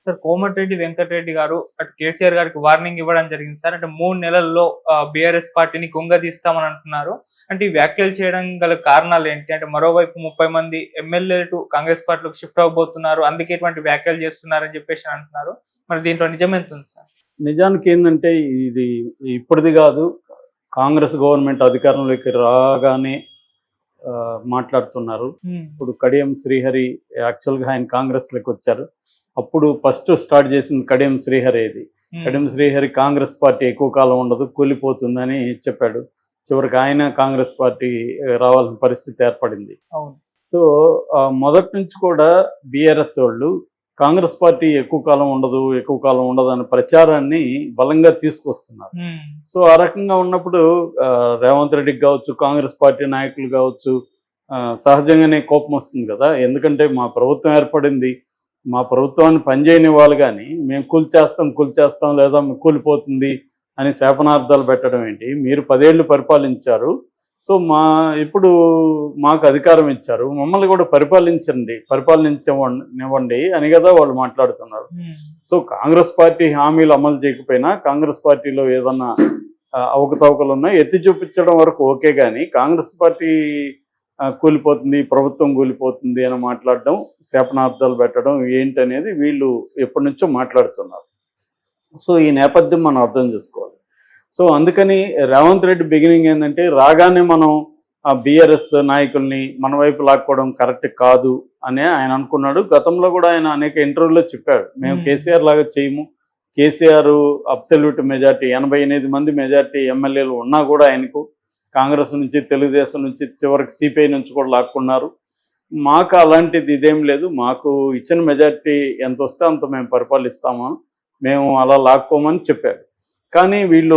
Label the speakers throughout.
Speaker 1: Sir Komatireddy Venkatareddy గారు అటు కేసీఆర్ గారికి వార్నింగ్ ఇవ్వడం జరిగింది సార్. అంటే 3 నెలల్లో బీఆర్ఎస్ పార్టీని కుంగదీస్తామని అంటున్నారు. అంటే ఈ వ్యాఖ్యలు చేయడం గల కారణాలు ఏంటి? అంటే మరోవైపు 30 మంది ఎమ్మెల్యేలు కాంగ్రెస్ పార్టీలోకి షిఫ్ట్ అవబోతున్నారు. అందుకే ఇటువంటి వ్యాఖ్యలు చేస్తున్నారని చెప్పేసి అంటున్నారు. మరి దీంట్లో నిజం ఎంత ఉంది సార్?
Speaker 2: నిజానికి ఏంటంటే ఇది ఇప్పటిది కాదు. కాంగ్రెస్ గవర్నమెంట్ అధికారంలోకి రాగానే మాట్లాడుతున్నారు. ఇప్పుడు కడియం శ్రీహరి యాక్చువల్గా ఆయన కాంగ్రెస్లోకి వచ్చారు. అప్పుడు ఫస్ట్ స్టార్ట్ చేసింది కడియం శ్రీహరి. కడియం శ్రీహరి కాంగ్రెస్ పార్టీ ఎక్కువ కాలం ఉండదు, కూలిపోతుందని చెప్పాడు. చివరికి ఆయన కాంగ్రెస్ పార్టీ రావాల్సిన పరిస్థితి ఏర్పడింది. సో మొదటి నుంచి కూడా బీఆర్ఎస్ వాళ్ళు కాంగ్రెస్ పార్టీ ఎక్కువ కాలం ఉండదు అనే ప్రచారాన్ని బలంగా తీసుకొస్తున్నారు. సో ఆ రకంగా ఉన్నప్పుడు రేవంత్ రెడ్డికి కావచ్చు, కాంగ్రెస్ పార్టీ నాయకులు కావచ్చు, సహజంగానే కోపం వస్తుంది కదా. ఎందుకంటే మా ప్రభుత్వం ఏర్పడింది, మా ప్రభుత్వాన్ని పనిచేయనివ్వాలి, కానీ మేము కూల్చేస్తాం లేదా కూలిపోతుంది అని శాపనార్థాలు పెట్టడం ఏంటి? మీరు 10 ఏళ్ళు పరిపాలించారు. సో ఇప్పుడు మాకు అధికారం ఇచ్చారు, మమ్మల్ని కూడా పరిపాలించనివ్వండి అని కదా వాళ్ళు మాట్లాడుతున్నారు. సో కాంగ్రెస్ పార్టీ హామీలు అమలు చేయకపోయినా, కాంగ్రెస్ పార్టీలో ఏదన్నా అవకతవకలు ఉన్నా ఎత్తి చూపించడం వరకు ఓకే, కానీ కాంగ్రెస్ పార్టీ కూలిపోతుంది, ప్రభుత్వం కూలిపోతుంది అని మాట్లాడడం, శాపనార్థాలు పెట్టడం ఏంటనేది వీళ్ళు ఎప్పటి నుంచో మాట్లాడుతున్నారు. సో ఈ నేపథ్యం మనం అర్థం చేసుకోవాలి. సో అందుకని రేవంత్ రెడ్డి బిగినింగ్ ఏంటంటే, రాగానే మనం ఆ బీఆర్ఎస్ నాయకుల్ని మన వైపు లాక్కోవడం కరెక్ట్ కాదు అని ఆయన అనుకున్నాడు. గతంలో కూడా ఆయన అనేక ఇంటర్వ్యూలో చెప్పాడు, మేము కేసీఆర్ లాగా చేయము. కేసీఆర్ అబ్సల్యూట్ మెజార్టీ 88 మంది మెజార్టీ ఎమ్మెల్యేలు ఉన్నా కూడా ఆయనకు కాంగ్రెస్ నుంచి, తెలుగుదేశం నుంచి, చివరికి సిపిఐ నుంచి కూడా లాక్కున్నారు. మాకు అలాంటిది ఇదేం లేదు, మాకు ఇచ్చిన మెజార్టీ ఎంత వస్తే అంత మేము పరిపాలిస్తాము, మేము అలా లాక్కోమని చెప్పారు. కానీ వీళ్ళు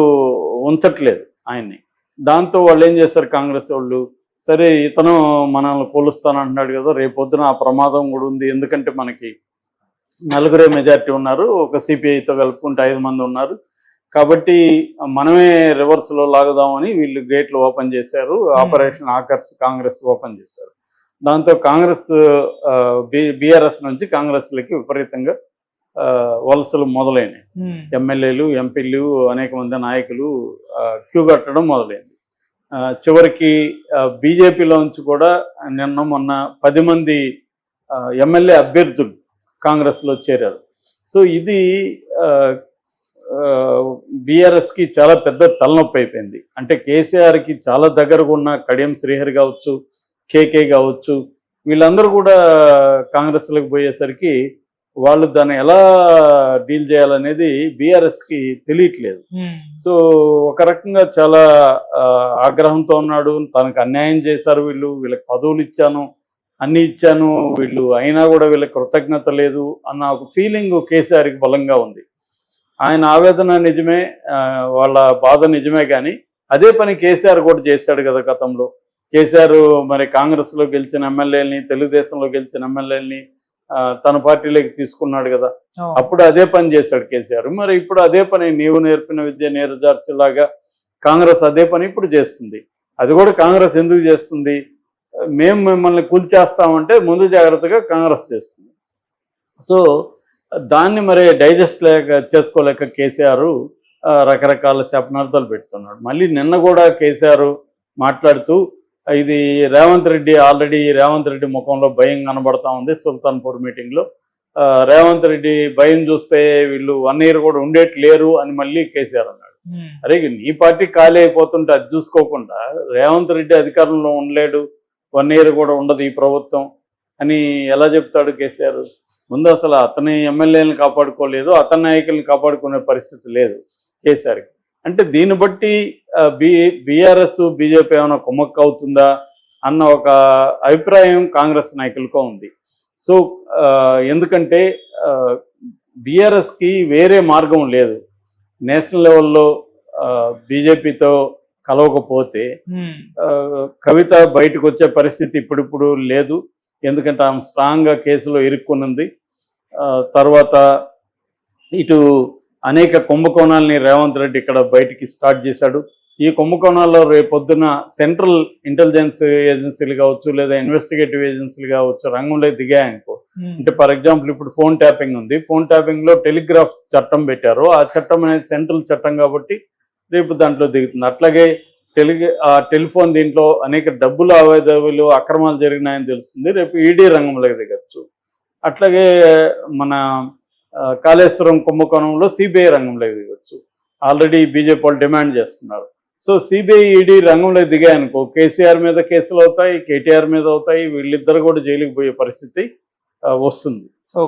Speaker 2: ఉంచట్లేదు ఆయన్ని. దాంతో వాళ్ళు ఏం చేస్తారు కాంగ్రెస్ వాళ్ళు, సరే ఇతను మనల్ని కూలుస్తానంటున్నాడు కదా, రేపొద్దున ఆ ప్రమాదం కూడా ఉంది. ఎందుకంటే మనకి 4 మెజార్టీ ఉన్నారు, ఒక సిపిఐతో కలుపుకుంటే 5 మంది ఉన్నారు, కాబట్టి మనమే రివర్స్లో లాగుదామని వీళ్ళు గేట్లు ఓపెన్ చేశారు. ఆపరేషన్ ఆకర్ష్ కాంగ్రెస్ ఓపెన్ చేశారు. దాంతో కాంగ్రెస్ బీఆర్ఎస్ నుంచి కాంగ్రెస్లకి విపరీతంగా వలసలు మొదలైనవి. ఎమ్మెల్యేలు, ఎంపీలు, అనేక మంది నాయకులు క్యూ కట్టడం మొదలైంది. చివరికి బీజేపీలో నుంచి కూడా మొన్న 10 మంది ఎమ్మెల్యే అభ్యర్థులు కాంగ్రెస్లో చేరారు. సో ఇది బీఆర్ఎస్కి చాలా పెద్ద తలనొప్పి అయిపోయింది. అంటే కేసీఆర్కి చాలా దగ్గరగా ఉన్న కడియం శ్రీహరి కావచ్చు, కేకే కావచ్చు, వీళ్ళందరూ కూడా కాంగ్రెస్లోకి పోయేసరికి వాళ్ళు దాన్ని ఎలా డీల్ చేయాలనేది బీఆర్ఎస్కి తెలియట్లేదు. సో ఒక రకంగా చాలా ఆగ్రహంతో ఉన్నాడు. తనకు అన్యాయం చేశారు వీళ్ళకి పదవులు ఇచ్చాను, అన్నీ ఇచ్చాను, వీళ్ళు అయినా కూడా వీళ్ళకి కృతజ్ఞత లేదు అన్న ఒక ఫీలింగ్ కేసీఆర్కి బలంగా ఉంది. ఆయన ఆవేదన నిజమే, వాళ్ళ బాధ నిజమే, కానీ అదే పని కేసీఆర్ కూడా చేశాడు కదా గతంలో. కేసీఆర్ మరి కాంగ్రెస్లో గెలిచిన ఎమ్మెల్యేలని, తెలుగుదేశంలో గెలిచిన ఎమ్మెల్యేలని తన పార్టీలోకి తీసుకున్నాడు కదా, అప్పుడు అదే పని చేశాడు కేసీఆర్. మరి ఇప్పుడు అదే పని, నీవు నేర్పిన విద్య నేర్జార్చులాగా కాంగ్రెస్ అదే పని ఇప్పుడు చేస్తుంది. అది కూడా కాంగ్రెస్ ఎందుకు చేస్తుంది? మేము మిమ్మల్ని కూల్చేస్తామంటే ముందు జాగ్రత్తగా కాంగ్రెస్ చేస్తుంది. సో దాన్ని మరి డైజెస్ట్ చేసుకోలేక కేసీఆర్ రకరకాల శాపనార్థాలు పెడుతున్నాడు. మళ్ళీ నిన్న కూడా కేసీఆర్ మాట్లాడుతూ, ఇది ఆల్రెడీ రేవంత్ రెడ్డి ముఖంలో భయం కనబడతా ఉంది. సుల్తాన్పూర్ మీటింగ్లో రేవంత్ రెడ్డి భయం చూస్తే వీళ్ళు 1 year కూడా ఉండేట్లేరు అని మళ్ళీ కేసీఆర్ అన్నాడు. అరే నీ పార్టీ ఖాళీ అయిపోతుంటే అది చూసుకోకుండా రేవంత్ రెడ్డి అధికారంలో ఉండలేడు, 1 year కూడా ఉండదు ఈ ప్రభుత్వం అని ఎలా చెప్తాడు కేసీఆర్? ముందు అసలు అతని ఎమ్మెల్యేలను కాపాడుకోలేదు, అతని నాయకులను కాపాడుకునే పరిస్థితి లేదు కేసీఆర్కి. అంటే దీన్ని బట్టి బీఆర్ఎస్ బీజేపీ ఏమైనా కుమ్మక్కు అవుతుందా అన్న ఒక అభిప్రాయం కాంగ్రెస్ నాయకులకు ఉంది. సో ఎందుకంటే బీఆర్ఎస్కి వేరే మార్గం లేదు. నేషనల్ లెవెల్లో బీజేపీతో కలవకపోతే కవిత బయటకు వచ్చే పరిస్థితి ఇప్పుడు లేదు. ఎందుకంటే ఆమె స్ట్రాంగ్గా కేసులో ఇరుక్కున్నది. తర్వాత ఇటు అనేక కుంభకోణాలని రేవంత్ రెడ్డి ఇక్కడ బయటికి స్టార్ట్ చేశాడు. ఈ కుంభకోణాల్లో రేపొద్దున సెంట్రల్ ఇంటెలిజెన్స్ ఏజెన్సీలు కావచ్చు లేదా ఇన్వెస్టిగేటివ్ ఏజెన్సీలు కావచ్చు రంగంలో దిగాయనుకో, అంటే ఫర్ ఎగ్జాంపుల్ ఇప్పుడు ఫోన్ ట్యాపింగ్ ఉంది, ఫోన్ ట్యాపింగ్ లో టెలిగ్రాఫ్ చట్టం పెట్టారు, ఆ చట్టం అనేది సెంట్రల్ చట్టం కాబట్టి రేపు దాంట్లో దిగుతుంది. అట్లాగే టెలిఫోన్ దీంట్లో అనేక డబ్బు లావాదేవీలు అక్రమాలు జరిగినాయని తెలుస్తుంది, రేపు ఈడీ రంగంలోకి దిగచ్చు. అట్లాగే మన కాళేశ్వరం కుంభకోణంలో సిబిఐ రంగంలోకి దిగచ్చు. ఆల్రెడీ బీజేపీ వాళ్ళు డిమాండ్ చేస్తున్నారు. సో సిబిఐ ఈడీ రంగంలోకి దిగాయనుకో కేసీఆర్ మీద కేసులు అవుతాయి, కేటీఆర్ మీద అవుతాయి, వీళ్ళిద్దరు కూడా జైలుకి పోయే పరిస్థితి వస్తుంది.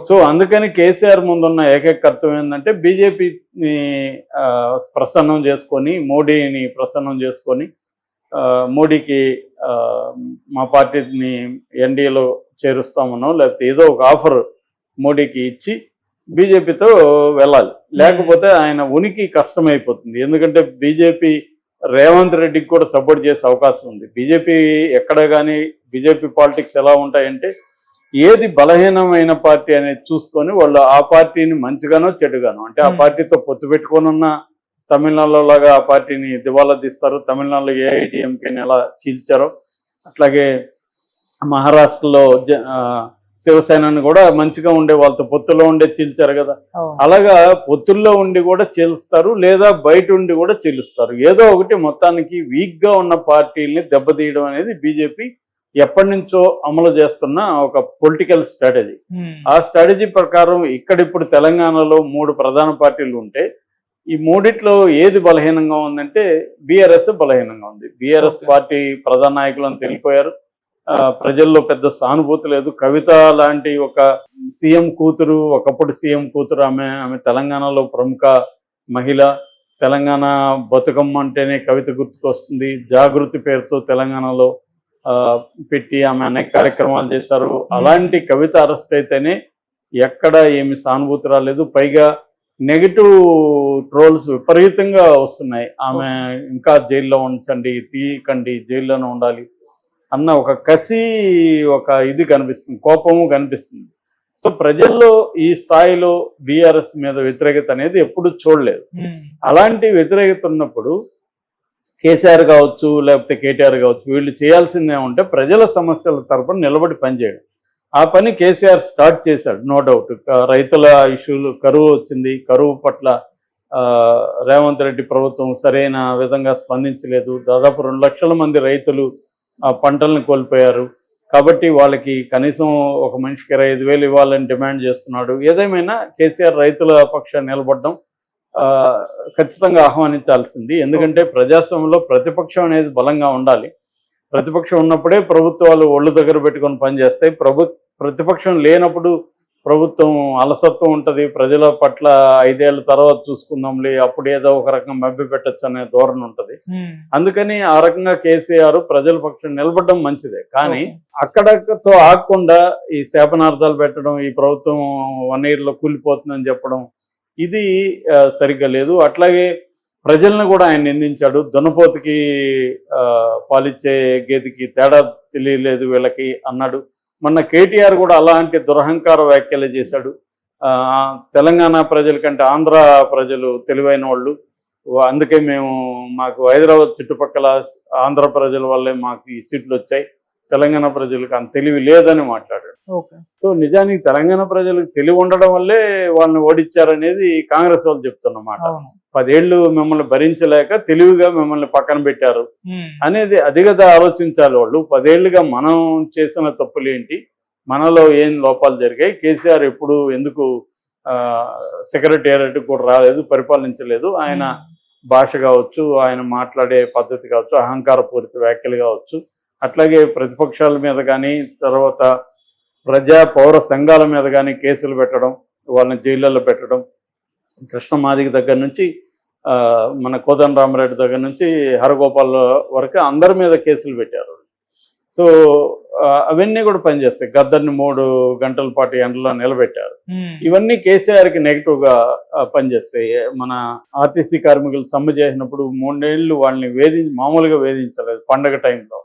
Speaker 2: సో అందుకని కేసీఆర్ ముందున్న ఏకైక కర్తవ్యం ఏంటంటే బీజేపీని ప్రసన్నం చేసుకొని, మోడీని ప్రసన్నం చేసుకొని, మోడీకి మా పార్టీని ఎన్డీఏలో చేరుస్తామనో లేకపోతే ఏదో ఒక ఆఫర్ మోడీకి ఇచ్చి బీజేపీతో వెళ్ళాలి. లేకపోతే ఆయన ఉనికి కష్టమైపోతుంది. ఎందుకంటే బీజేపీ రేవంత్ రెడ్డికి కూడా సపోర్ట్ చేసే అవకాశం ఉంది. బీజేపీ ఎక్కడ కానీ బీజేపీ పాలిటిక్స్ ఎలా ఉంటాయంటే ఏది బలహీనమైన పార్టీ అనేది చూసుకొని వాళ్ళు ఆ పార్టీని మంచిగానో చెడుగానో, అంటే ఆ పార్టీతో పొత్తు పెట్టుకోనున్న తమిళనాడులో లాగా ఆ పార్టీని దివాలా తీస్తారు. తమిళనాడులో ఏఐటీఎంకేని ఎలా చీల్చారో అట్లాగే మహారాష్ట్రలో శివసేనని కూడా మంచిగా ఉండే వాళ్ళతో పొత్తులో ఉండే చీల్చారు కదా. అలాగా పొత్తుల్లో ఉండి కూడా చీలుస్తారు, లేదా బయట ఉండి కూడా చీలుస్తారు. ఏదో ఒకటి మొత్తానికి వీక్ గా ఉన్న పార్టీల్ని దెబ్బతీయడం అనేది బీజేపీ ఎప్పటి నుంచో అమలు చేస్తున్న ఒక పొలిటికల్ స్ట్రాటజీ. ఆ స్ట్రాటజీ ప్రకారం ఇప్పుడు తెలంగాణలో 3 ప్రధాన పార్టీలు ఉంటే ఈ మూడిట్లో ఏది బలహీనంగా ఉందంటే బీఆర్ఎస్ బలహీనంగా ఉంది. బీఆర్ఎస్ పార్టీ ప్రధాన నాయకులను తెలిపోయారు, ప్రజల్లో పెద్ద సానుభూతి లేదు. కవిత లాంటి ఒక సీఎం కూతురు, ఒకప్పుడు సీఎం కూతురు, ఆమె తెలంగాణలో ప్రముఖ మహిళ. తెలంగాణ బతుకమ్మ అంటేనే కవిత గుర్తుకొస్తుంది. జాగృతి పేరుతో తెలంగాణలో పెట్టి ఆమె అనేక కార్యక్రమాలు చేశారు. అలాంటి కవిత అరెస్ట్ అయితేనే ఎక్కడ ఏమి సానుభూతి రాలేదు. పైగా నెగిటివ్ ట్రోల్స్ విపరీతంగా వస్తున్నాయి. ఆమె ఇంకా జైల్లో ఉంచండి, తీయకండి, జైల్లోనే ఉండాలి అన్న ఒక కసి, ఒక ఇది కనిపిస్తుంది, కోపము కనిపిస్తుంది. సో ప్రజల్లో ఈ స్థాయిలో బీఆర్ఎస్ మీద వ్యతిరేకత అనేది ఎప్పుడు చూడలేదు. అలాంటి వ్యతిరేకత ఉన్నప్పుడు కేసీఆర్ కావచ్చు లేకపోతే కేటీఆర్ కావచ్చు, వీళ్ళు చేయాల్సిందే ఉంటే ప్రజల సమస్యల తరపున నిలబడి పనిచేయడం. ఆ పని కేసీఆర్ స్టార్ట్ చేశాడు, నో డౌట్. రైతుల ఇష్యూలు, కరువు వచ్చింది, కరువు పట్ల రేవంత్ రెడ్డి ప్రభుత్వం సరైన విధంగా స్పందించలేదు. దాదాపు 2 లక్షల మంది రైతులు పంటలను కోల్పోయారు. కాబట్టి వాళ్ళకి కనీసం ఒక మనిషికి 25,000 ఇవ్వాలని డిమాండ్ చేస్తున్నాడు. ఏదేమైనా కేసీఆర్ రైతుల పక్షాన్ని నిలబడడం ఖచ్చితంగా ఆహ్వానించాల్సింది. ఎందుకంటే ప్రజాస్వామ్యంలో ప్రతిపక్షం అనేది బలంగా ఉండాలి. ప్రతిపక్షం ఉన్నప్పుడే ప్రభుత్వాలు ఒళ్ళు దగ్గర పెట్టుకొని పనిచేస్తాయి. ప్రతిపక్షం లేనప్పుడు ప్రభుత్వం అలసత్వం ఉంటుంది. ప్రజల పట్ల 5 ఏళ్ళ తర్వాత చూసుకుందాంలే, అప్పుడు ఏదో ఒక రకంగా మభ్య పెట్టచ్చు అనే ధోరణి ఉంటుంది. అందుకని ఆ రకంగా కేసీఆర్ ప్రజల పక్షం నిలబడడం మంచిదే. కానీ అక్కడతో ఆగకుండా ఈ శాపనార్థాలు పెట్టడం, ఈ ప్రభుత్వం 1 yearలో కూలిపోతుందని చెప్పడం, ఇది సరిగ్గా లేదు. అట్లాగే ప్రజలను కూడా ఆయన నిందించాడు. దున్నపోతుకి పాలిచ్చే గేదెకి తేడా తెలియలేదు వీళ్ళకి అన్నాడు. మొన్న కేటీఆర్ కూడా అలాంటి దురహంకార వ్యాఖ్యలు చేశాడు. తెలంగాణ ప్రజల కంటే ఆంధ్ర ప్రజలు తెలివైన వాళ్ళు, అందుకే మాకు హైదరాబాద్ చుట్టుపక్కల ఆంధ్ర ప్రజల వల్లే మాకు ఈ సీట్లు వచ్చాయి, తెలంగాణ ప్రజలకు అంత తెలివి లేదని మాట్లాడాడు. సో నిజానికి తెలంగాణ ప్రజలకు తెలివి ఉండడం వల్లే వాళ్ళని ఓడించారనేది కాంగ్రెస్ వాళ్ళు చెప్తున్నమాట. 10 ఏళ్ళు మిమ్మల్ని భరించలేక తెలివిగా మిమ్మల్ని పక్కన పెట్టారు అనేది అది కదా ఆలోచించాలి వాళ్ళు. 10 ఏళ్ళుగా మనం చేసిన తప్పులేంటి, మనలో ఏం లోపాలు జరిగాయి, కేసీఆర్ ఎప్పుడు ఎందుకు సెక్రటేరియట్ కూడా రాలేదు, పరిపాలించలేదు, ఆయన భాష కావచ్చు, ఆయన మాట్లాడే పద్ధతి కావచ్చు, అహంకారపూరిత వ్యాఖ్యలు కావచ్చు, అట్లాగే ప్రతిపక్షాల మీద కానీ తర్వాత పౌర సంఘాల మీద కానీ కేసులు పెట్టడం, వాళ్ళని జైళ్ళల్లో పెట్టడం, కృష్ణమాదిగ దగ్గర నుంచి మన కోదండరామరెడ్డి దగ్గర నుంచి హరగోపాల్ వరకు అందరి మీద కేసులు పెట్టారు. సో అవన్నీ కూడా పనిచేస్తాయి. గద్దర్ని 3 గంటల పాటు ఎండలో నిలబెట్టారు. ఇవన్నీ కేసీఆర్కి నెగిటివ్గా పనిచేస్తాయి. మన ఆర్టీసీ కార్మికులు సమ్మె చేసినప్పుడు 3 ఏళ్ళు వాళ్ళని మామూలుగా వేధించలేదు పండగ టైంలో.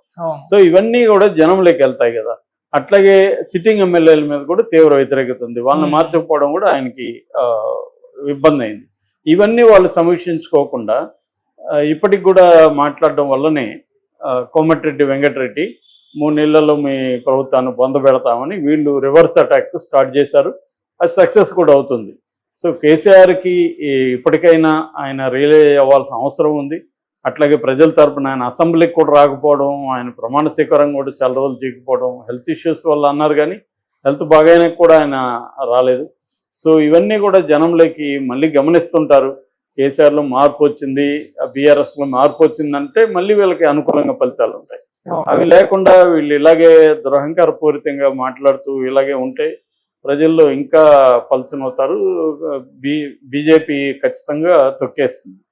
Speaker 2: సో ఇవన్నీ కూడా జనంలోకి వెళ్తాయి కదా. అట్లాగే సిట్టింగ్ ఎమ్మెల్యేల మీద కూడా తీవ్ర వ్యతిరేకత ఉంది. వాళ్ళని మార్చకపోవడం కూడా ఆయనకి ఇబ్బంది అయింది. ఇవన్నీ వాళ్ళు సమీక్షించుకోకుండా ఇప్పటికి కూడా మాట్లాడడం వల్లనే కోమటిరెడ్డి వెంకటరెడ్డి 3 నెలల్లో మీ ప్రభుత్వాన్ని పొందబెడతామని వీళ్ళు రివర్స్ అటాక్ స్టార్ట్ చేశారు. అది సక్సెస్ కూడా అవుతుంది. సో కేసీఆర్కి ఇప్పటికైనా ఆయన రియలైజ్ అవ్వాల్సిన అవసరం ఉంది. అట్లాగే ప్రజల తరపున ఆయన అసెంబ్లీకి కూడా రాకపోవడం, ఆయన ప్రమాణ స్వీకారం కూడా చాలా రోజులు చేయకపోవడం, హెల్త్ ఇష్యూస్ వల్ల అన్నారు కానీ హెల్త్ బాగానే కూడా ఆయన రాలేదు. సో ఇవన్నీ కూడా జనంలోకి మళ్ళీ గమనిస్తుంటారు. కేసీఆర్లో మార్పు వచ్చింది, బీఆర్ఎస్లో మార్పు వచ్చిందంటే మళ్ళీ వీళ్ళకి అనుకూలంగా ఫలితాలు ఉంటాయి. అవి లేకుండా వీళ్ళు ఇలాగే దురహంకార పూరితంగా మాట్లాడుతూ ఇలాగే ఉంటే ప్రజల్లో ఇంకా పలుచనవుతారు. బీజేపీ ఖచ్చితంగా తొక్కేస్తుంది.